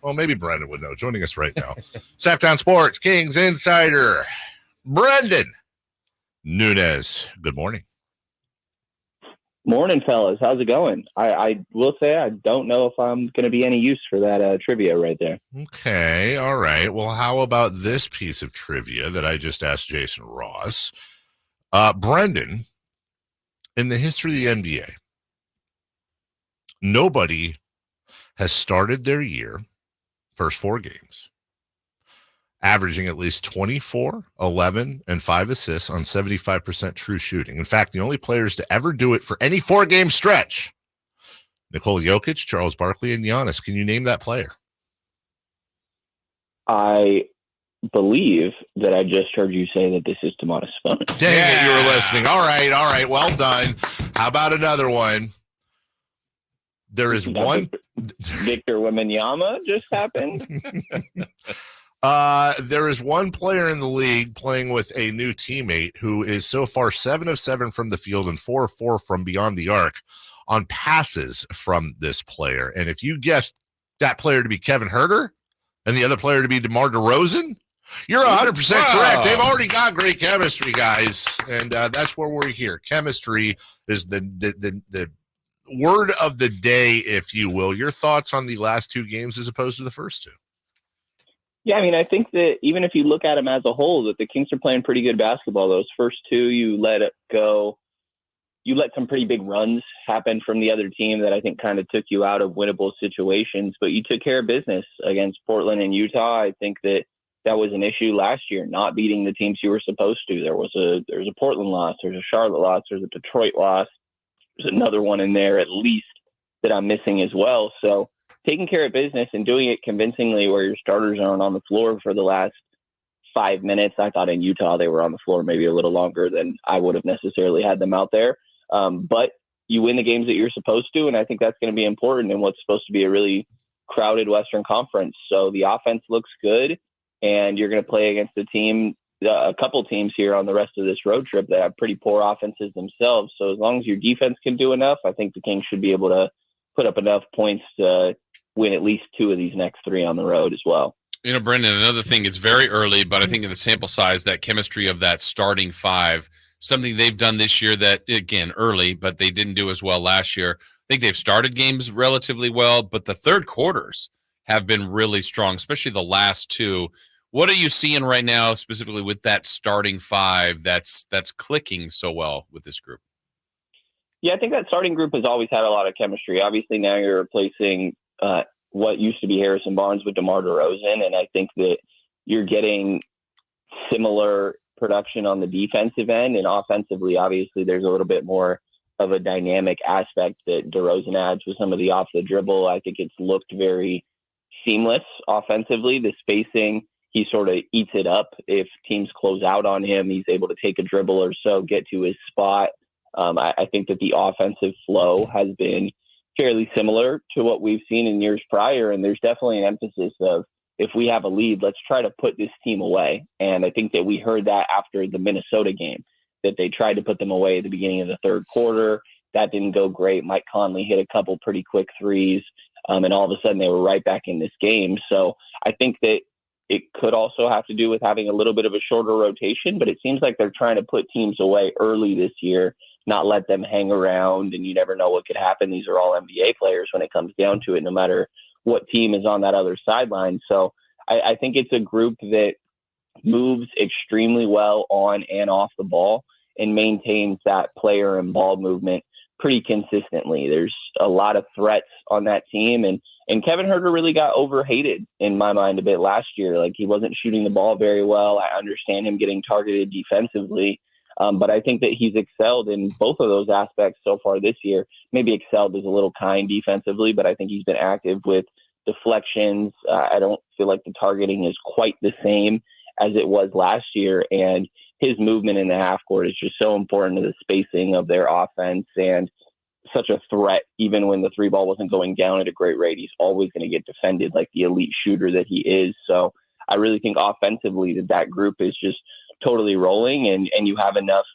Well, maybe Brenden would know. Joining us right now, Sactown Sports Kings insider, Brenden Nunes. Good morning. Morning, fellas. How's it going? I will say I don't know if I'm going to be any use for that trivia right there. Okay, all right. Well, how about this piece of trivia that I just asked Jason Ross? Brenden, in the history of the NBA, nobody has started their year, first 4 games, averaging at least 24, 11, and 5 assists on 75% true shooting. In fact, the only players to ever do it for any 4-game stretch, Nikola Jokic, Charles Barkley, and Giannis. Can you name that player? I believe that I just heard you say that this is Domantas Sabonis. Dang it, you were listening. All right. Well done. How about another one? There is one. Victor Wembanyama just happened. There is one player in the league playing with a new teammate who is so far 7 of 7 from the field and 4 of 4 from beyond the arc on passes from this player. And if you guessed that player to be Kevin Huerter and the other player to be DeMar DeRozan, you're 100% correct. They've already got great chemistry, guys, and that's where we're here. Chemistry is the word of the day, if you will. Your thoughts on the last 2 games as opposed to the first 2? Yeah, I mean, I think that even if you look at them as a whole, that the Kings are playing pretty good basketball. Those first 2, you let it go. You let some pretty big runs happen from the other team that I think kind of took you out of winnable situations, but you took care of business against Portland and Utah. I think that was an issue last year, not beating the teams you were supposed to. There's a Portland loss, there's a Charlotte loss, there's a Detroit loss. There's another one in there at least that I'm missing as well. So taking care of business and doing it convincingly where your starters aren't on the floor for the last 5 minutes. I thought in Utah they were on the floor maybe a little longer than I would have necessarily had them out there. But you win the games that you're supposed to, and I think that's going to be important in what's supposed to be a really crowded Western Conference. So the offense looks good, and you're going to play against a couple teams here on the rest of this road trip that have pretty poor offenses themselves. So as long as your defense can do enough, I think the Kings should be able to put up enough points to win at least 2 of these next 3 on the road as well. You know, Brenden, another thing, it's very early, but I think in the sample size, that chemistry of that starting 5, something they've done this year that, again, early, but they didn't do as well last year. I think they've started games relatively well, but the third quarters have been really strong, especially the last 2. What are you seeing right now, specifically with that starting 5 that's clicking so well with this group? Yeah, I think that starting group has always had a lot of chemistry. Obviously, now you're replacing what used to be Harrison Barnes with DeMar DeRozan, and I think that you're getting similar production on the defensive end, and offensively, obviously, there's a little bit more of a dynamic aspect that DeRozan adds with some of the off the dribble. I think it's looked very seamless offensively. The spacing, he sort of eats it up. If teams close out on him, he's able to take a dribble or so, get to his spot. I think that the offensive flow has been fairly similar to what we've seen in years prior, and there's definitely an emphasis of, if we have a lead, let's try to put this team away. And I think that we heard that after the Minnesota game, that they tried to put them away at the beginning of the third quarter. That didn't go great. Mike Conley hit a couple pretty quick threes, and all of a sudden they were right back in this game. So I think that it could also have to do with having a little bit of a shorter rotation, but it seems like they're trying to put teams away early this year, not let them hang around, and you never know what could happen. These are all NBA players when it comes down to it, no matter what team is on that other sideline. So I think it's a group that moves extremely well on and off the ball and maintains that player and ball movement pretty consistently. There's a lot of threats on that team, and Kevin Huerter really got overhated in my mind a bit last year. Like, he wasn't shooting the ball very well. I understand him getting targeted defensively, but I think that he's excelled in both of those aspects so far this year. Maybe excelled is a little kind defensively, but I think he's been active with deflections. I don't feel like the targeting is quite the same as it was last year, and his movement in the half court is just so important to the spacing of their offense, and such a threat. Even when the 3 ball wasn't going down at a great rate, he's always going to get defended like the elite shooter that he is. So I really think offensively that group is just totally rolling, and you have enough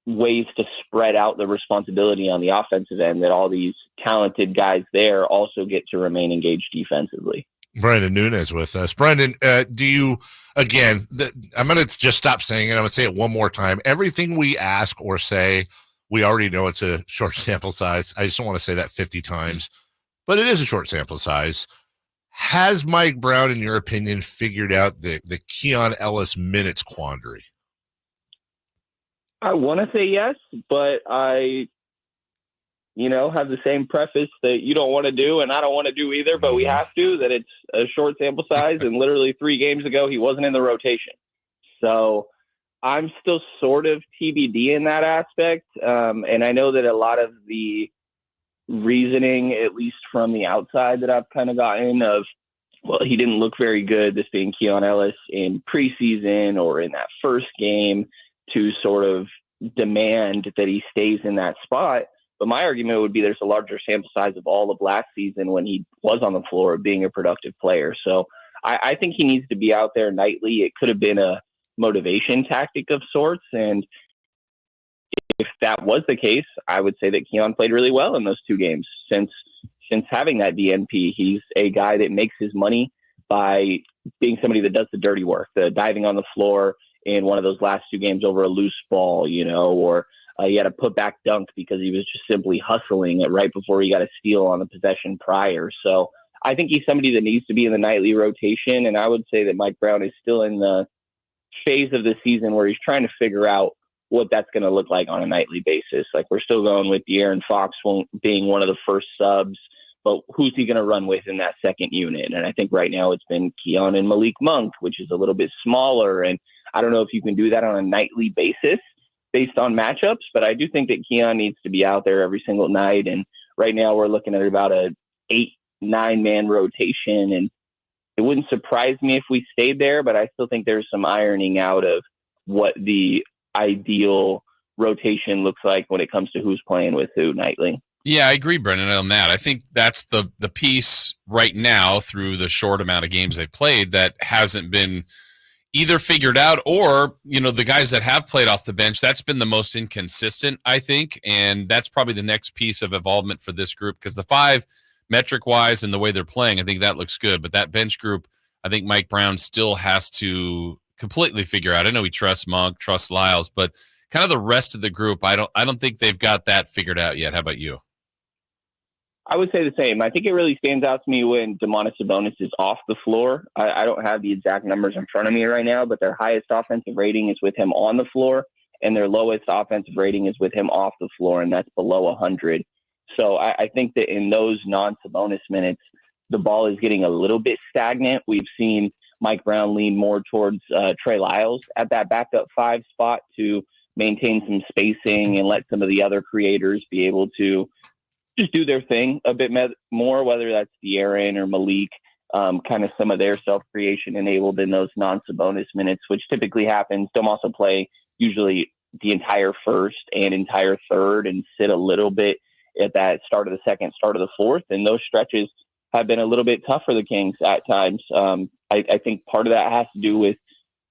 ways to spread out the responsibility on the offensive end, that all these talented guys there also get to remain engaged defensively. Brenden Nunes with us. Brenden, do you, again, I'm going to just stop saying it. I'm going to say it one more time. Everything we ask or say, we already know it's a short sample size. I just don't want to say that 50 times, but it is a short sample size. Has Mike Brown, in your opinion, figured out the Keon Ellis minutes quandary? I want to say yes, but I, have the same preface that you don't want to do, and I don't want to do either, but we have to, that it's a short sample size, and literally 3 games ago, he wasn't in the rotation. So I'm still sort of TBD in that aspect. And I know that a lot of the reasoning, at least from the outside that I've kind of gotten of, well, he didn't look very good, this being Keon Ellis, in preseason or in that first game, to sort of demand that he stays in that spot. But my argument would be there's a larger sample size of all of last season when he was on the floor being a productive player. So I think he needs to be out there nightly. It could have been a motivation tactic of sorts. And if that was the case, I would say that Keon played really well in those 2 games. Since having that DNP, he's a guy that makes his money by being somebody that does the dirty work, the diving on the floor in one of those last 2 games over a loose ball, or he had a putback dunk because he was just simply hustling it right before he got a steal on the possession prior. So I think he's somebody that needs to be in the nightly rotation. And I would say that Mike Brown is still in the phase of the season where he's trying to figure out what that's going to look like on a nightly basis. Like, we're still going with De'Aaron Fox being one of the first subs, but who's he going to run with in that second unit? And I think right now it's been Keon and Malik Monk, which is a little bit smaller. And I don't know if you can do that on a nightly basis based on matchups, but I do think that Keon needs to be out there every single night. And right now we're looking at about a 8-9 man rotation. And it wouldn't surprise me if we stayed there, but I still think there's some ironing out of what the ideal rotation looks like when it comes to who's playing with who nightly. Yeah, I agree, Brenden, on that. I think that's the piece right now through the short amount of games they've played that hasn't been either figured out or, the guys that have played off the bench, that's been the most inconsistent, I think. And that's probably the next piece of involvement for this group, because the 5 metric-wise and the way they're playing, I think that looks good. But that bench group, I think Mike Brown still has to completely figure out. I know he trusts Monk, trusts Lyles, but kind of the rest of the group, I don't think they've got that figured out yet. How about you? I would say the same. I think it really stands out to me when Domantas Sabonis is off the floor. I don't have the exact numbers in front of me right now, but their highest offensive rating is with him on the floor, and their lowest offensive rating is with him off the floor, and that's below 100. So I think that in those non-Sabonis minutes, the ball is getting a little bit stagnant. We've seen Mike Brown lean more towards Trey Lyles at that backup 5 spot to maintain some spacing and let some of the other creators be able to just do their thing a bit more, whether that's De'Aaron or Malik, kind of some of their self-creation enabled in those non-Sabonis minutes, which typically happens. They'll also play usually the entire first and entire third and sit a little bit at that start of the second, start of the fourth. And those stretches have been a little bit tough for the Kings at times. I think part of that has to do with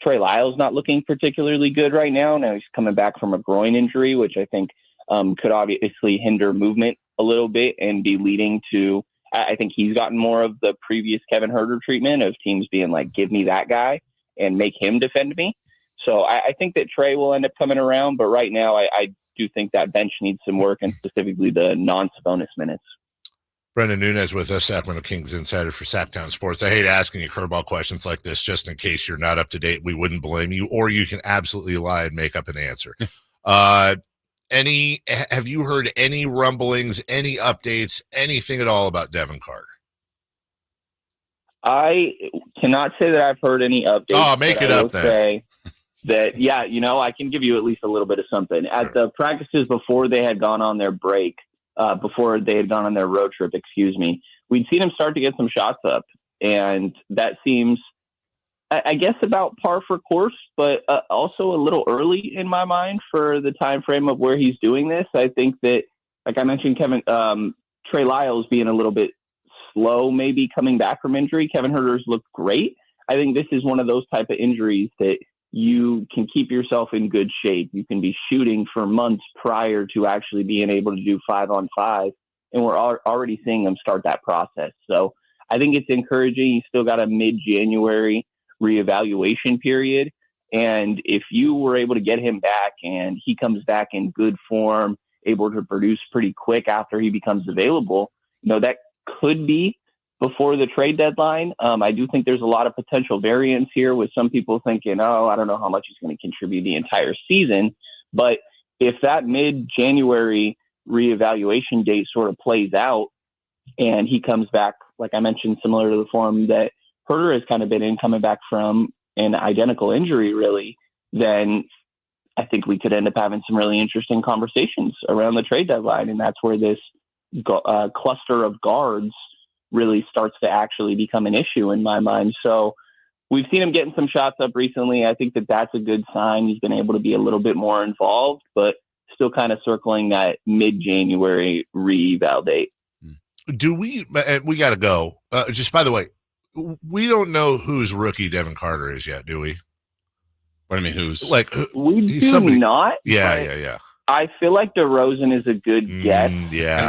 Trey Lyles not looking particularly good right now. Now he's coming back from a groin injury, which I think could obviously hinder movement a little bit and be leading to, I think he's gotten more of the previous Kevin Huerter treatment of teams being like, give me that guy and make him defend me. So I think that Trey will end up coming around, but right now I do think that bench needs some work, and specifically the non-Sabonis minutes. Brenden Nunes with us, Sacramento Kings insider for Sactown Sports. I hate asking you curveball questions like this just in case you're not up to date. We wouldn't blame you, or you can absolutely lie and make up an answer. Have you heard any rumblings, any updates, anything at all about Devin Carter? I cannot say that I've heard any updates. Oh, make it up then. Say that, yeah, I can give you at least a little bit of something. At the practices before they had gone on their break, before they had gone on their road trip, we'd seen him start to get some shots up. And that seems, I guess, about par for course, but also a little early in my mind for the time frame of where he's doing this. I think that, like I mentioned, Trey Lyles being a little bit slow, maybe coming back from injury. Kevin Huerter's looked great. I think this is one of those type of injuries that you can keep yourself in good shape. You can be shooting for months prior to actually being able to do 5-on-5. And we're already seeing them start that process. So I think it's encouraging. You still got a mid-January reevaluation period. And if you were able to get him back and he comes back in good form, able to produce pretty quick after he becomes available, that could be before the trade deadline. I do think there's a lot of potential variance here with some people thinking, I don't know how much he's going to contribute the entire season. But if that mid-January reevaluation date sort of plays out and he comes back, like I mentioned, similar to the form that Herter has kind of been in, coming back from an identical injury, really, then I think we could end up having some really interesting conversations around the trade deadline. And that's where this cluster of guards really starts to actually become an issue in my mind. So we've seen him getting some shots up recently. I think that that's a good sign. He's been able to be a little bit more involved, but still kind of circling that mid-January re-eval date. Do we got to go. Just by the way, we don't know whose rookie Devin Carter is yet, do we? What do you mean, who's? We do not. Yeah. I feel like DeRozan is a good guess.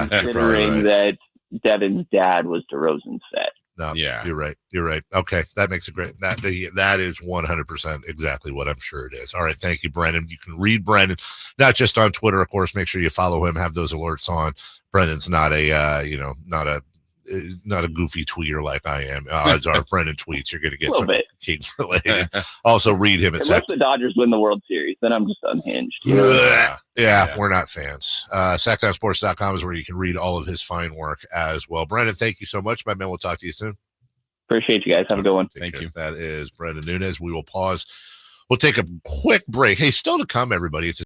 Considering that Devin's dad was DeRozan's vet. No, yeah, you're right. Okay, that makes it great. That is 100% exactly what I'm sure it is. All right, thank you, Brenden. You can read Brenden not just on Twitter, of course. Make sure you follow him. Have those alerts on. Brendan's not a goofy tweeter like I am. Odds are, if Brenden tweets, you're going to get some Kings related. Also, read him at unless the Dodgers win the World Series, then I'm just unhinged. Yeah, we're not fans. Sactownsports.com is where you can read all of his fine work as well. Brenden, thank you so much, my man. We'll talk to you soon. Appreciate you guys. Have a good one. Thank you. That is Brenden Nunes. We will pause. We'll take a quick break. Hey, still to come, everybody. It's